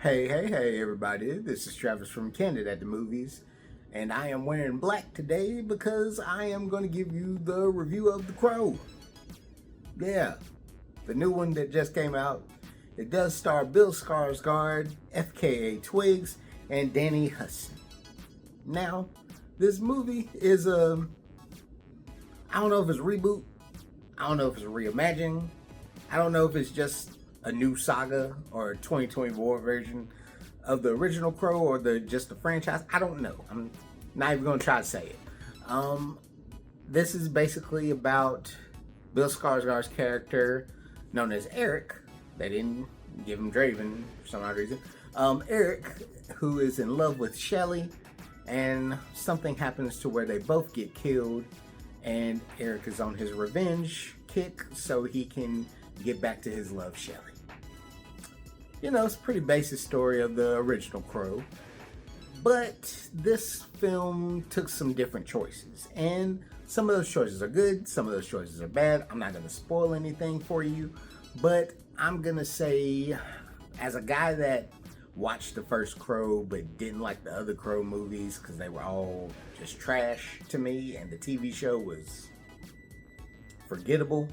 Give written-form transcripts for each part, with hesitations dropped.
Hey, everybody. This is Travis from Candid at the movies. And I am wearing black today because I am going to give you the review of The Crow. Yeah, the new one that just came out. It does star Bill Skarsgård, FKA Twigs, and Danny Huston. Now, this movie is I don't know if it's a reboot. I don't know if it's a reimagining. I don't know if it's just a new saga or a 2024 version of the original Crow or just the franchise. I don't know. I'm not even going to try to say it. This is basically about Bill Skarsgård's character known as Eric. They didn't give him Draven for some odd reason. Eric, who is in love with Shelley, and something happens to where they both get killed, and Eric is on his revenge kick so he can get back to his love, Shelley. You know, it's a pretty basic story of the original Crow, but this film took some different choices, and some of those choices are good, some of those choices are bad. I'm not going to spoil anything for you, but I'm going to say, as a guy that watched the first Crow but didn't like the other Crow movies because they were all just trash to me and the TV show was forgettable,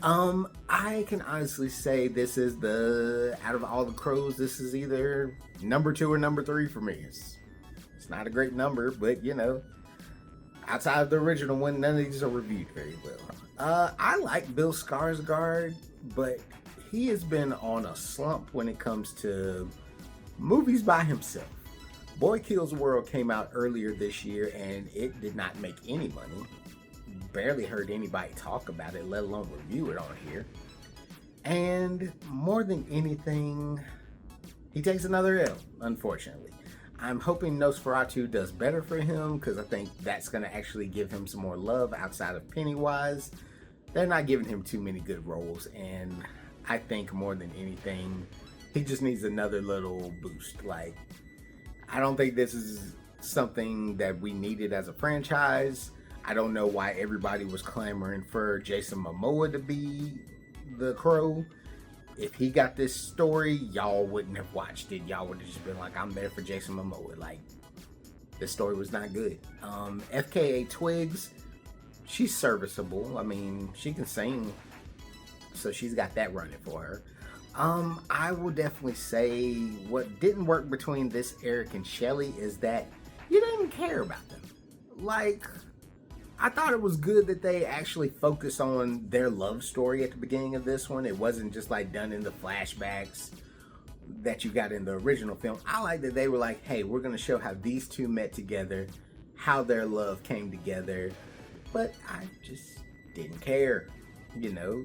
I can honestly say this is out of all the Crows, this is either number 2 or number 3 for me. It's not a great number, but you know, outside of the original one, none of these are reviewed very well. I like Bill Skarsgård, but he has been on a slump when it comes to movies by himself. Boy Kills World came out earlier this year and it did not make any money. Barely heard anybody talk about it, let alone review it on here. And more than anything, he takes another L, unfortunately. I'm hoping Nosferatu does better for him because I think that's going to actually give him some more love outside of Pennywise. They're not giving him too many good roles, and I think more than anything, he just needs another little boost. Like, I don't think this is something that we needed as a franchise. I don't know why everybody was clamoring for Jason Momoa to be the Crow. If he got this story, y'all wouldn't have watched it. Y'all would have just been like, I'm there for Jason Momoa. Like, the story was not good. FKA Twigs, she's serviceable. I mean, she can sing, so she's got that running for her. I will definitely say what didn't work between this Eric and Shelley is that you didn't care about them. Like, I thought it was good that they actually focused on their love story at the beginning of this one. It wasn't just like done in the flashbacks that you got in the original film. I like that they were like, hey, we're going to show how these two met together, how their love came together. But I just didn't care. You know,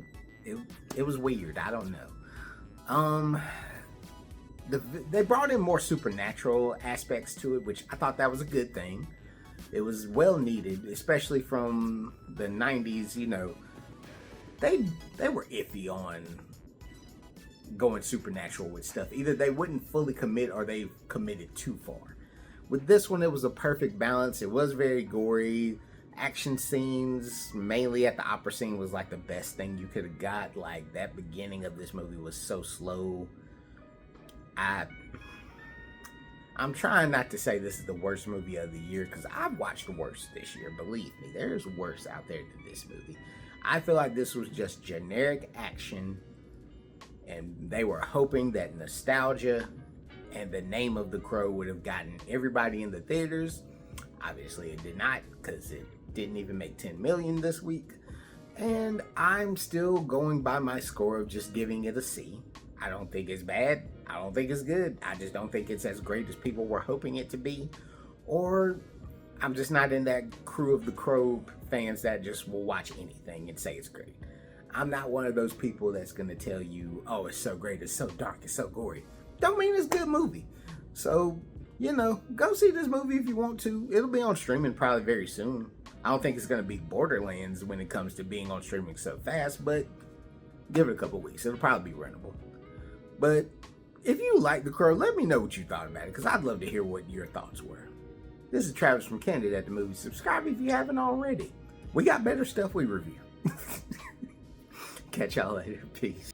it was weird. I don't know. They brought in more supernatural aspects to it, which I thought that was a good thing. It was well needed, especially from the 90s. You know, they were iffy on going supernatural with stuff. Either they wouldn't fully commit or they committed too far. With this one, it was a perfect balance. It was very gory. Action scenes, mainly at the opera scene, was like the best thing you could have got. Like, that beginning of this movie was so slow. I'm trying not to say this is the worst movie of the year because I've watched worse this year. Believe me, there's worse out there than this movie. I feel like this was just generic action, and they were hoping that nostalgia and the name of The Crow would have gotten everybody in the theaters. Obviously, it did not because it didn't even make 10 million this week. And I'm still going by my score of just giving it a C. I don't think it's bad. I don't think it's good. I just don't think it's as great as people were hoping it to be. Or I'm just not in that crew of The Crow fans that just will watch anything and say it's great. I'm not one of those people that's going to tell you, oh, it's so great, it's so dark, it's so gory. Don't mean it's a good movie. So, you know, go see this movie if you want to. It'll be on streaming probably very soon. I don't think it's going to be Borderlands when it comes to being on streaming so fast, but give it a couple weeks. It'll probably be runnable. But if you like The Crow, let me know what you thought about it, because I'd love to hear what your thoughts were. This is Travis from Candid at the Movies. Subscribe if you haven't already. We got better stuff we review. Catch y'all later. Peace.